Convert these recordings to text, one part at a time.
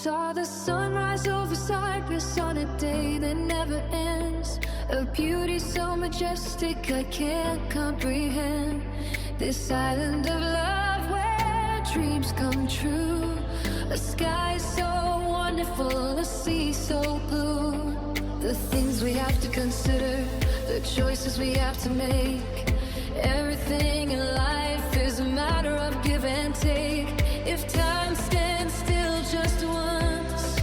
Saw the sunrise over Cyprus on a day that never ends. A beauty so majestic I can't comprehend. This island of love where dreams come true. A sky so wonderful, a sea so blue. The things we have to consider, the choices we have to make. Everything in life is a matter of give and take. If time stands still just once,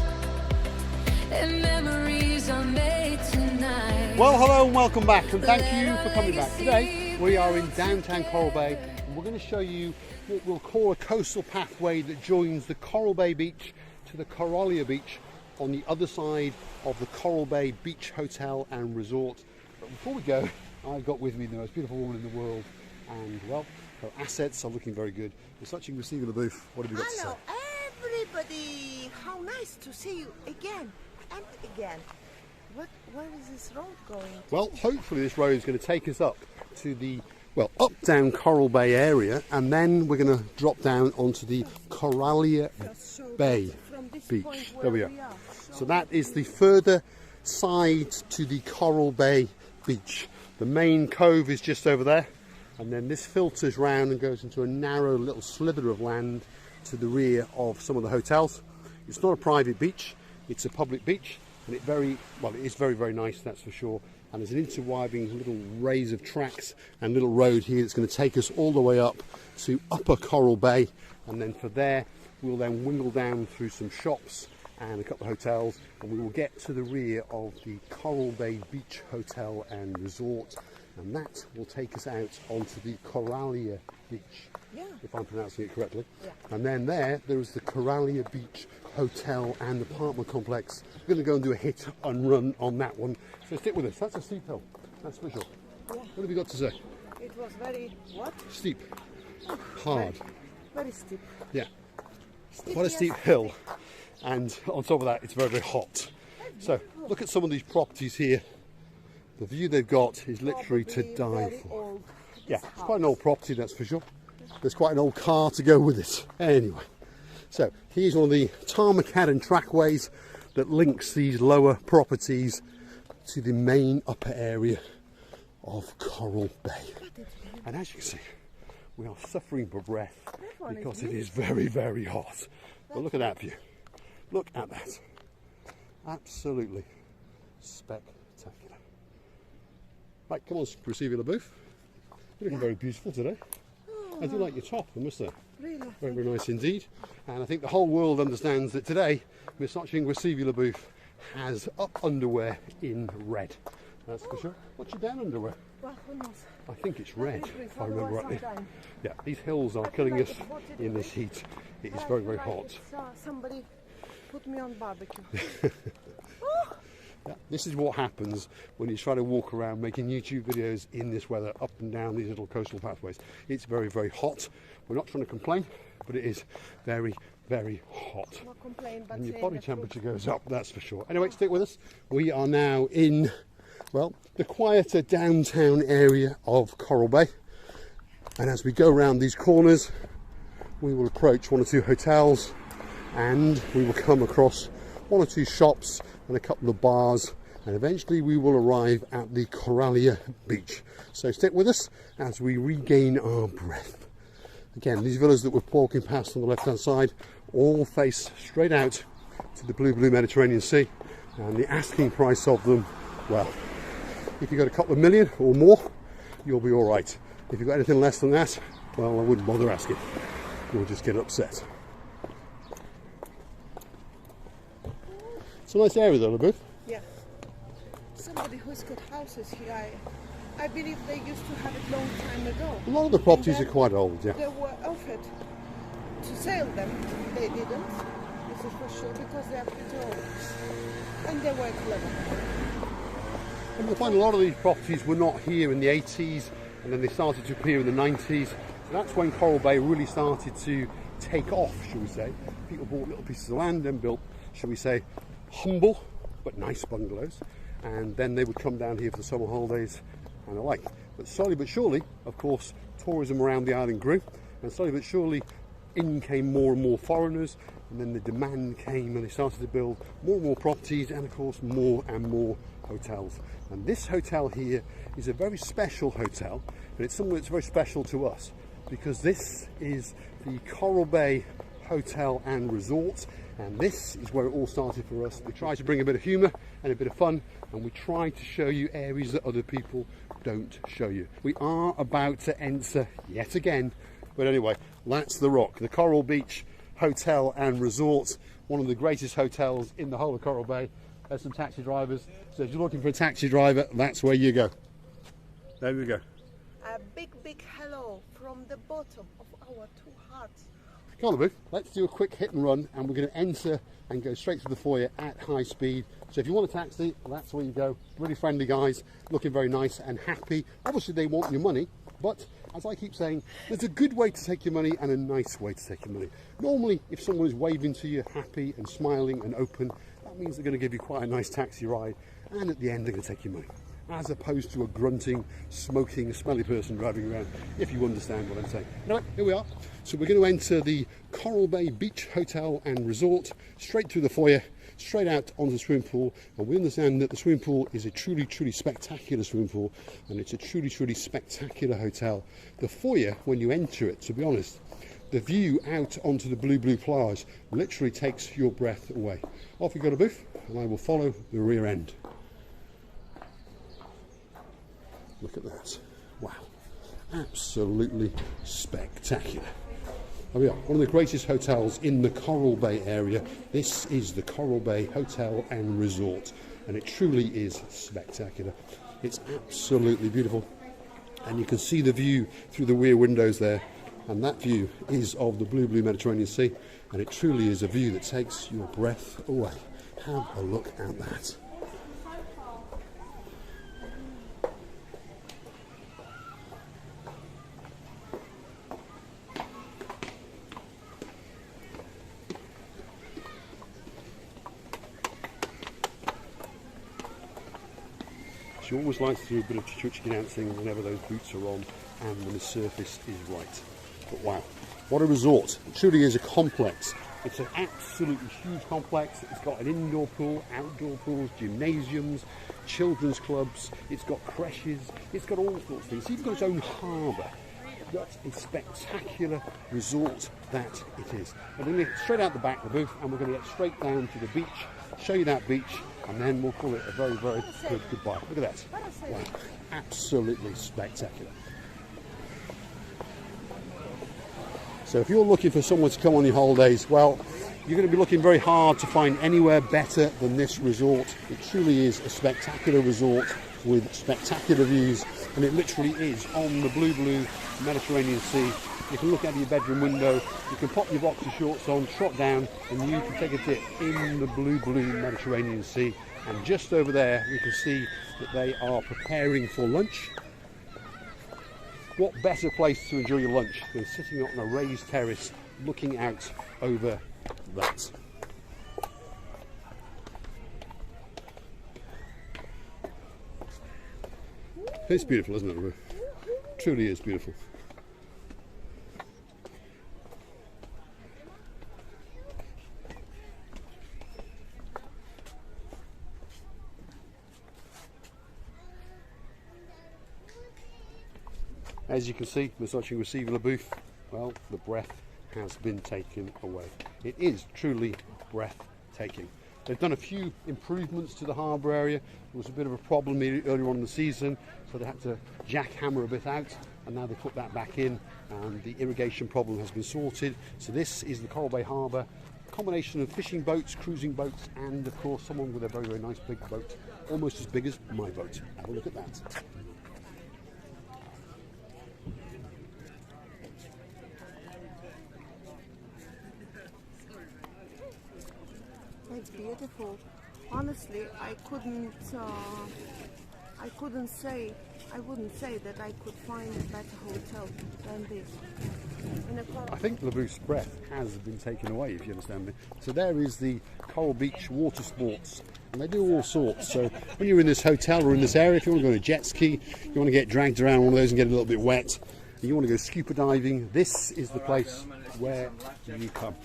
and memories are made tonight. Well, hello and welcome back, and thank you for coming back. Today we are in downtown Coral Bay, and we're going to show you what we'll call a coastal pathway that joins the Coral Bay beach to the Coralia beach on the other side of the Coral Bay Beach Hotel and Resort. But before we go, I've got with me the most beautiful woman in the world, and well, her assets are looking very good. We're touching receiving the booth. What have you got to say? Hello everybody, how nice to see you again and again. Where is this road going? Well, hopefully this road is going to take us up to the, well, up down Coral Bay area, and then we're going to drop down onto the Coralia Bay beach. There we are. So that is the further side to the Coral Bay beach. The main cove is just over there, and then this filters round and goes into a narrow little slither of land to the rear of some of the hotels. It's not a private beach, it's a public beach, and it is very, very nice, that's for sure. And there's an interweaving little rays of tracks and little road here that's going to take us all the way up to Upper Coral Bay, and then for there we'll then wingle down through some shops and a couple of hotels, and we will get to the rear of the Coral Bay Beach Hotel and Resort, and that will take us out onto the Coralia Beach, if I'm pronouncing it correctly. And then there is the Coralia Beach Hotel and Apartment Complex. We're going to go and do a hit and run on that one, so stick with us. That's a steep hill, that's for sure. What have you got to say? It was very, what? Steep. Hard. Very steep. Yeah. Quite a steep hill. And on top of that, it's very, very hot. So look at some of these properties here. The view they've got is literally to die for. Yeah, it's quite an old property, that's for sure. There's quite an old car to go with it. Anyway, so here's one of the tarmac-and trackways that links these lower properties to the main upper area of Coral Bay. And as you can see, we are suffering for breath because it is very, very hot. But look at that view. Look at that. Absolutely spectacular. Right, come on, Receiving the booth. You're looking very beautiful today. I do like your top, I must say. Really? Very, very nice indeed. And I think the whole world understands that today Miss Receiving the booth has up underwear in red. That's for sure. What's your down underwear? Well, who knows? I think it's red, if I remember rightly. Yeah, these hills are killing us in this heat. It is very, very hot. Somebody put me on barbecue. Yeah, this is what happens when you try to walk around making YouTube videos in this weather, up and down these little coastal pathways. It's very, very hot. We're not trying to complain, but it is very, very hot. Not complain, but and your body temperature goes up, that's for sure. Anyway, stick with us. We are now in, well, the quieter downtown area of Coral Bay. And as we go around these corners, we will approach one or two hotels, and we will come across one or two shops and a couple of bars, and eventually we will arrive at the Coralia Beach. So stick with us as we regain our breath. Again, these villas that we're walking past on the left hand side all face straight out to the blue Mediterranean Sea, and the asking price of them, well, if you've got a couple of million or more, you'll be all right. If you've got anything less than that, well, I wouldn't bother asking. You'll just get upset. It's a nice area though, Booth. Yeah. Somebody who's got houses here, I believe they used to have it long time ago. A lot of the properties are quite old, yeah. They were offered to sell them. They didn't. This is for sure, because they are pretty old. And they were clever. And you'll find a lot of these properties were not here in the 80s, and then they started to appear in the 90s. So that's when Coral Bay really started to take off, shall we say. People bought little pieces of land and built, shall we say, humble but nice bungalows, and then they would come down here for the summer holidays and the like. But slowly but surely, of course, tourism around the island grew, and slowly but surely in came more and more foreigners, and then the demand came and they started to build more and more properties, and of course more and more hotels. And this hotel here is a very special hotel, but it's something that's very special to us because this is the Coral Bay Hotel and Resort, and this is where it all started for us. We try to bring a bit of humour and a bit of fun, and we try to show you areas that other people don't show you. We are about to enter yet again, but anyway, that's the Rock, the Coral Beach Hotel and Resort, one of the greatest hotels in the whole of Coral Bay. There's some taxi drivers, so if you're looking for a taxi driver, that's where you go. There we go. A big hello from the bottom of our two hearts. Come on, Booth, let's do a quick hit and run, and we're going to enter and go straight through the foyer at high speed. So if you want a taxi, that's where you go. Really friendly guys, looking very nice and happy. Obviously they want your money, but as I keep saying, there's a good way to take your money and a nice way to take your money. Normally, if someone is waving to you, happy and smiling and open, that means they're going to give you quite a nice taxi ride, and at the end they're going to take your money, as opposed to a grunting, smoking, smelly person driving around, if you understand what I'm saying. Anyway, here we are. So we're going to enter the Coral Bay Beach Hotel and Resort, straight through the foyer, straight out onto the swimming pool, and we understand that the swimming pool is a truly spectacular swimming pool, and it's a truly spectacular hotel. The foyer, when you enter it, to be honest, the view out onto the blue plage literally takes your breath away. Off you go to Booth, and I will follow the rear end. Look at that. Wow. Absolutely spectacular. There we are, one of the greatest hotels in the Coral Bay area. This is the Coral Bay Hotel and Resort, and it truly is spectacular. It's absolutely beautiful, and you can see the view through the rear windows there, and that view is of the blue Mediterranean Sea, and it truly is a view that takes your breath away. Have a look at that. She always likes to do a bit of chuchki dancing whenever those boots are on and when the surface is right. But wow, what a resort. It truly is a complex. It's an absolutely huge complex. It's got an indoor pool, outdoor pools, gymnasiums, children's clubs, it's got creches, it's got all sorts of things. It's even got its own harbour. What a spectacular resort that it is. And we're going to get straight out the back of the Booth, and we're going to get straight down to the beach, show you that beach, and then we'll call it a very good goodbye. Look at that. Wow. Absolutely spectacular. So if you're looking for somewhere to come on your holidays, well, you're going to be looking very hard to find anywhere better than this resort. It truly is a spectacular resort with spectacular views, and it literally is on the blue Mediterranean Sea. You can look out of your bedroom window, you can pop your boxer shorts on, trot down, and you can take a dip in the blue Mediterranean Sea. And just over there we can see that they are preparing for lunch. What better place to enjoy your lunch than sitting on a raised terrace looking out over that. It's beautiful, isn't it? It truly is beautiful. As you can see, massaging receiver booth, well, the breath has been taken away. It is truly breathtaking. They've done a few improvements to the harbour area. There was a bit of a problem earlier on in the season, so they had to jackhammer a bit out, and now they put that back in, and the irrigation problem has been sorted. So this is the Coral Bay Harbour, a combination of fishing boats, cruising boats, and of course someone with a very nice big boat, almost as big as my boat. Have a look at that. It's beautiful. Honestly, I wouldn't say that I could find a better hotel than this. I think the Booth's breath has been taken away, if you understand me. So there is the Coral Beach water sports, and they do all sorts. So when you're in this hotel or in this area, if you want to go on a jet ski, you want to get dragged around one of those and get a little bit wet, and you want to go scuba diving, this is the place where you come.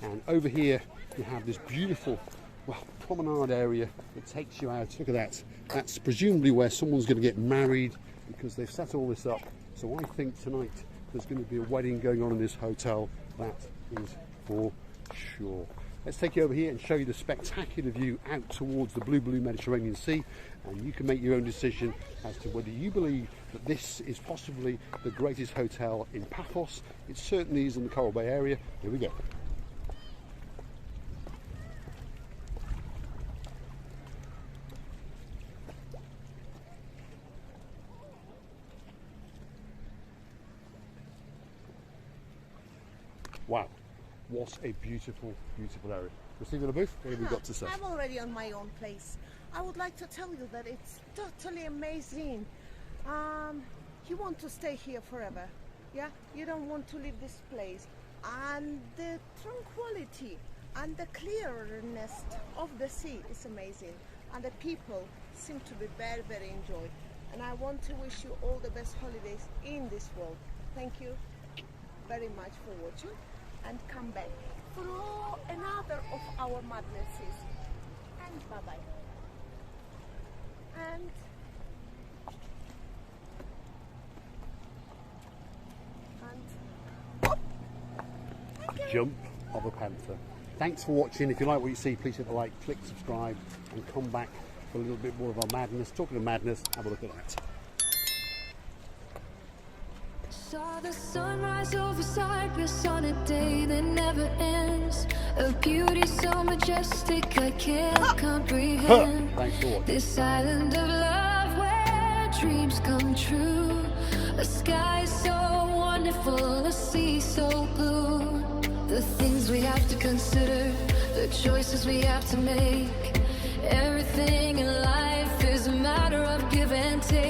And over here you have this beautiful, well, promenade area that takes you out. Look at that. That's presumably where someone's going to get married, because they've set all this up. So I think tonight there's going to be a wedding going on in this hotel. That is for sure. Let's take you over here and show you the spectacular view out towards the blue Mediterranean Sea, and you can make your own decision as to whether you believe that this is possibly the greatest hotel in Paphos. It certainly is in the Coral Bay area. Here we go. Wow, what a beautiful, beautiful area. Receiving the booth, what have we got to say? I'm already on my own place. I would like to tell you that it's totally amazing. You want to stay here forever, yeah? You don't want to leave this place. And the tranquility and the clearness of the sea is amazing. And the people seem to be very, very enjoyed. And I want to wish you all the best holidays in this world. Thank you very much for watching, and come back for another of our madnesses. And bye-bye. And Jump of a panther. Thanks for watching. If you like what you see, please hit the like, click subscribe, and come back for a little bit more of our madness. Talking of madness, have a look at that. Saw the sunrise over Cyprus on a day that never ends. A beauty so majestic I can't comprehend. Thanks for watching. This island of love where dreams come true. A sky so wonderful, a sea so blue. The things we have to consider, the choices we have to make. Everything in life is a matter of give and take.